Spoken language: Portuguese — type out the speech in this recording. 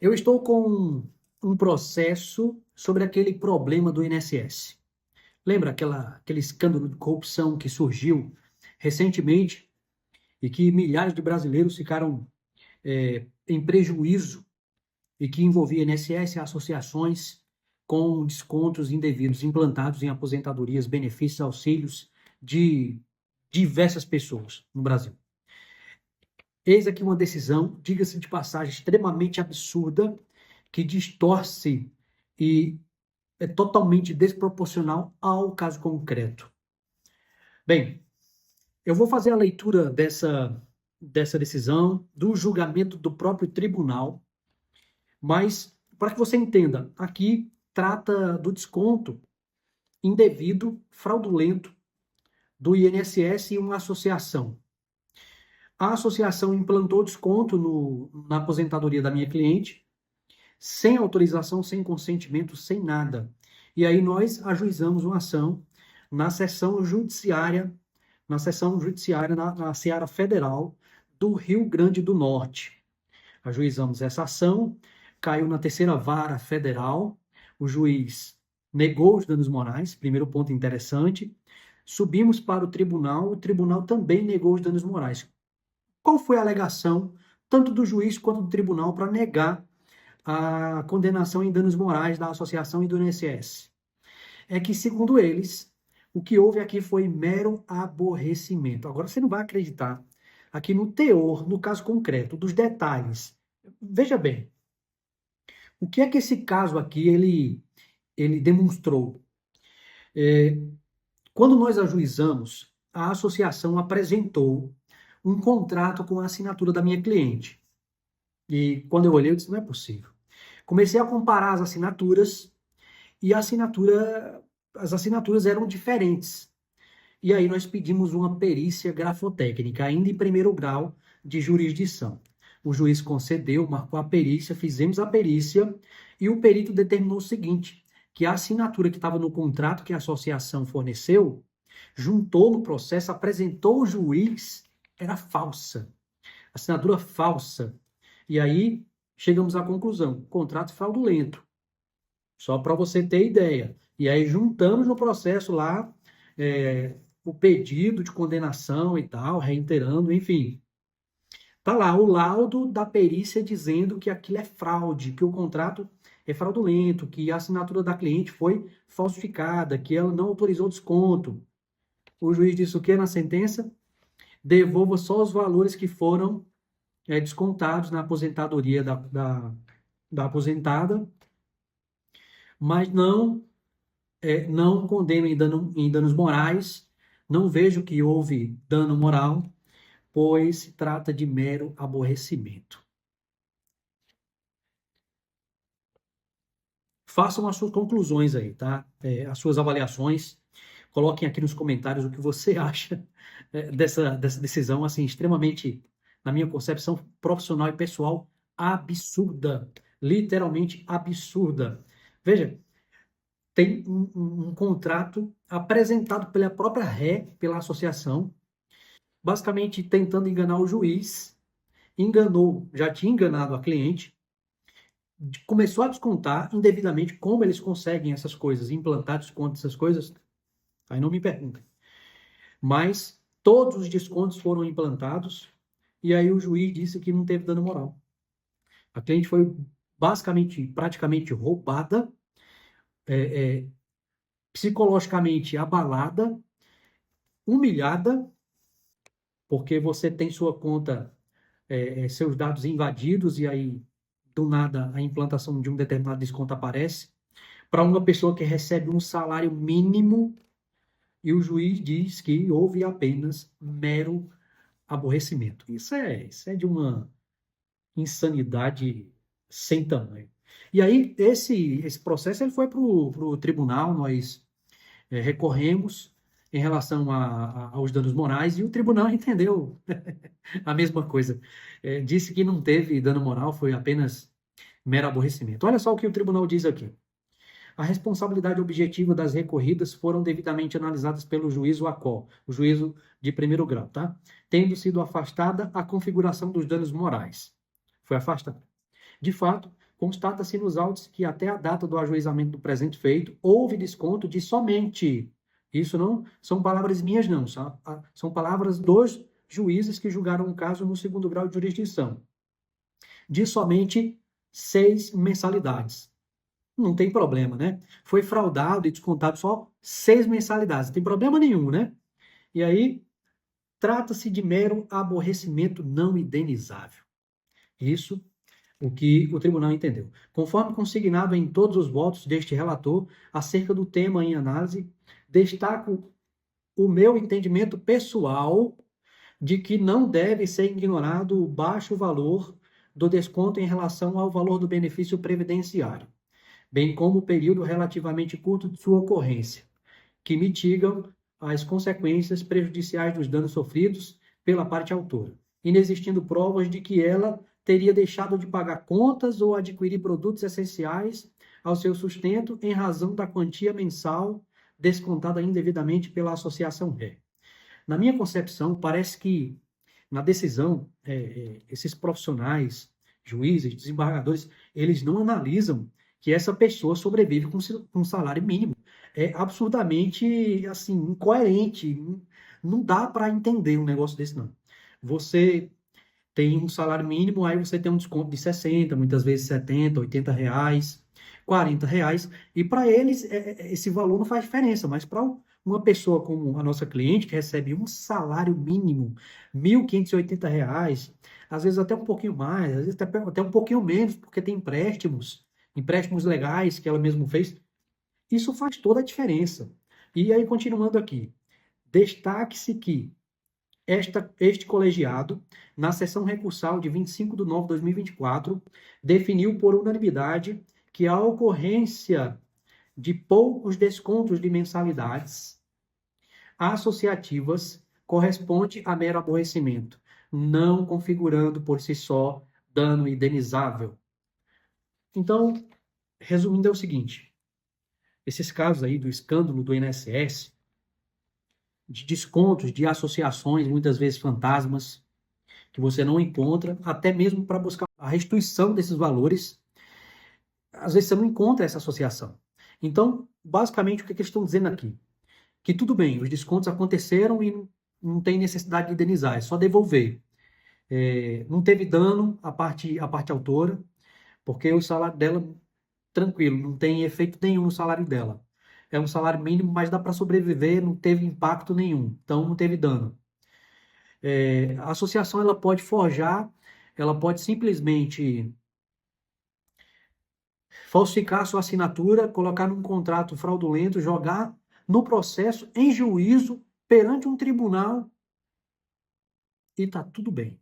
Eu estou com um processo sobre aquele problema do INSS. Lembra aquele escândalo de corrupção que surgiu recentemente e que milhares de brasileiros ficaram em prejuízo e que envolvia INSS e associações com descontos indevidos implantados em aposentadorias, benefícios, auxílios de diversas pessoas no Brasil. Eis aqui uma decisão, diga-se de passagem, extremamente absurda, que distorce e é totalmente desproporcional ao caso concreto. Bem, eu vou fazer a leitura dessa decisão, do julgamento do próprio tribunal, mas para que você entenda, aqui trata do desconto indevido, fraudulento do INSS e uma associação. A associação implantou desconto na aposentadoria da minha cliente, sem autorização, sem consentimento, sem nada. E aí nós ajuizamos uma ação na seção judiciária, na Seara Federal do Rio Grande do Norte. Ajuizamos essa ação, caiu na terceira vara federal, o juiz negou os danos morais, primeiro ponto interessante. Subimos para o tribunal também negou os danos morais. Qual foi a alegação, tanto do juiz quanto do tribunal, para negar a condenação em danos morais da associação e do INSS? É que, segundo eles, o que houve aqui foi mero aborrecimento. Agora, você não vai acreditar aqui no teor, no caso concreto, dos detalhes. Veja bem, o que é que esse caso aqui ele demonstrou? Quando nós ajuizamos, a associação apresentou um contrato com a assinatura da minha cliente. E quando eu olhei, eu disse, não é possível. Comecei a comparar as assinaturas e as assinaturas eram diferentes. E aí nós pedimos uma perícia grafotécnica, ainda em primeiro grau de jurisdição. O juiz concedeu, marcou a perícia, fizemos a perícia e o perito determinou o seguinte, que a assinatura que estava no contrato que a associação forneceu, juntou no processo, apresentou ao juiz, era falsa. Assinatura falsa. E aí chegamos à conclusão, contrato fraudulento. Só para você ter ideia. E aí juntamos no processo lá o pedido de condenação e tal, reiterando, enfim. Tá lá o laudo da perícia dizendo que aquilo é fraude, que o contrato é fraudulento, que a assinatura da cliente foi falsificada, que ela não autorizou desconto. O juiz disse o que na sentença? Devolva só os valores que foram descontados na aposentadoria da aposentada, mas não condeno em danos morais, não vejo que houve dano moral, pois se trata de mero aborrecimento. Façam as suas conclusões aí, tá? As suas avaliações. Coloquem aqui nos comentários o que você acha dessa decisão, assim, extremamente, na minha concepção profissional e pessoal, absurda. Literalmente absurda. Veja, tem um contrato apresentado pela própria ré, pela associação, basicamente tentando enganar o juiz, enganou, já tinha enganado a cliente, começou a descontar indevidamente. Como eles conseguem essas coisas, implantar desconto, essas coisas, aí não me perguntem. Mas todos os descontos foram implantados e aí o juiz disse que não teve dano moral. A cliente foi basicamente, praticamente roubada, psicologicamente abalada, humilhada, porque você tem sua conta, seus dados invadidos e aí, do nada, a implantação de um determinado desconto aparece. Para uma pessoa que recebe um salário mínimo e o juiz diz que houve apenas mero aborrecimento. Isso é de uma insanidade sem tamanho. E aí, esse processo ele foi para o tribunal, nós recorremos em relação aos danos morais e o tribunal entendeu a mesma coisa. Disse que não teve dano moral, foi apenas mero aborrecimento. Olha só o que o tribunal diz aqui. A responsabilidade objetiva das recorridas foram devidamente analisadas pelo juízo ACO, o juízo de primeiro grau, tá? Tendo sido afastada a configuração dos danos morais. Foi afastada. De fato, constata-se nos autos que até a data do ajuizamento do presente feito, houve desconto de somente, isso não são palavras minhas não, são palavras dos juízes que julgaram o caso no segundo grau de jurisdição, de somente 6 mensalidades. Não tem problema, né? Foi fraudado e descontado só 6 mensalidades, não tem problema nenhum, né? E aí, trata-se de mero aborrecimento não indenizável. Isso o que o tribunal entendeu. Conforme consignado em todos os votos deste relator acerca do tema em análise, destaco o meu entendimento pessoal de que não deve ser ignorado o baixo valor do desconto em relação ao valor do benefício previdenciário, bem como o período relativamente curto de sua ocorrência, que mitigam as consequências prejudiciais dos danos sofridos pela parte autora, inexistindo provas de que ela teria deixado de pagar contas ou adquirir produtos essenciais ao seu sustento em razão da quantia mensal descontada indevidamente pela associação ré. Na minha concepção, parece que na decisão, esses profissionais, juízes, desembargadores, eles não analisam que essa pessoa sobrevive com um salário mínimo. É absurdamente, assim, incoerente. Não dá para entender um negócio desse, não. Você tem um salário mínimo, aí você tem um desconto de 60, muitas vezes 70, 80 reais, 40 reais, e para eles esse valor não faz diferença, mas para uma pessoa como a nossa cliente, que recebe um salário mínimo, R$ 1.580, às vezes até um pouquinho mais, às vezes até um pouquinho menos, porque tem empréstimos legais que ela mesma fez, isso faz toda a diferença. E aí, continuando aqui, destaque-se que este colegiado, na sessão recursal de 25/9/2024, definiu por unanimidade que a ocorrência de poucos descontos de mensalidades associativas corresponde a mero aborrecimento, não configurando por si só dano indenizável. Então, resumindo, é o seguinte: esses casos aí do escândalo do INSS, de descontos de associações, muitas vezes fantasmas, que você não encontra, até mesmo para buscar a restituição desses valores, às vezes você não encontra essa associação. Então, basicamente, o que eles estão dizendo aqui? Que tudo bem, os descontos aconteceram e não tem necessidade de indenizar, é só devolver. Não teve dano a parte autora, porque o salário dela, tranquilo, não tem efeito nenhum no salário dela. É um salário mínimo, mas dá para sobreviver, não teve impacto nenhum, então não teve dano. A associação ela pode forjar, ela pode simplesmente falsificar a sua assinatura, colocar num contrato fraudulento, jogar no processo, em juízo, perante um tribunal, e está tudo bem.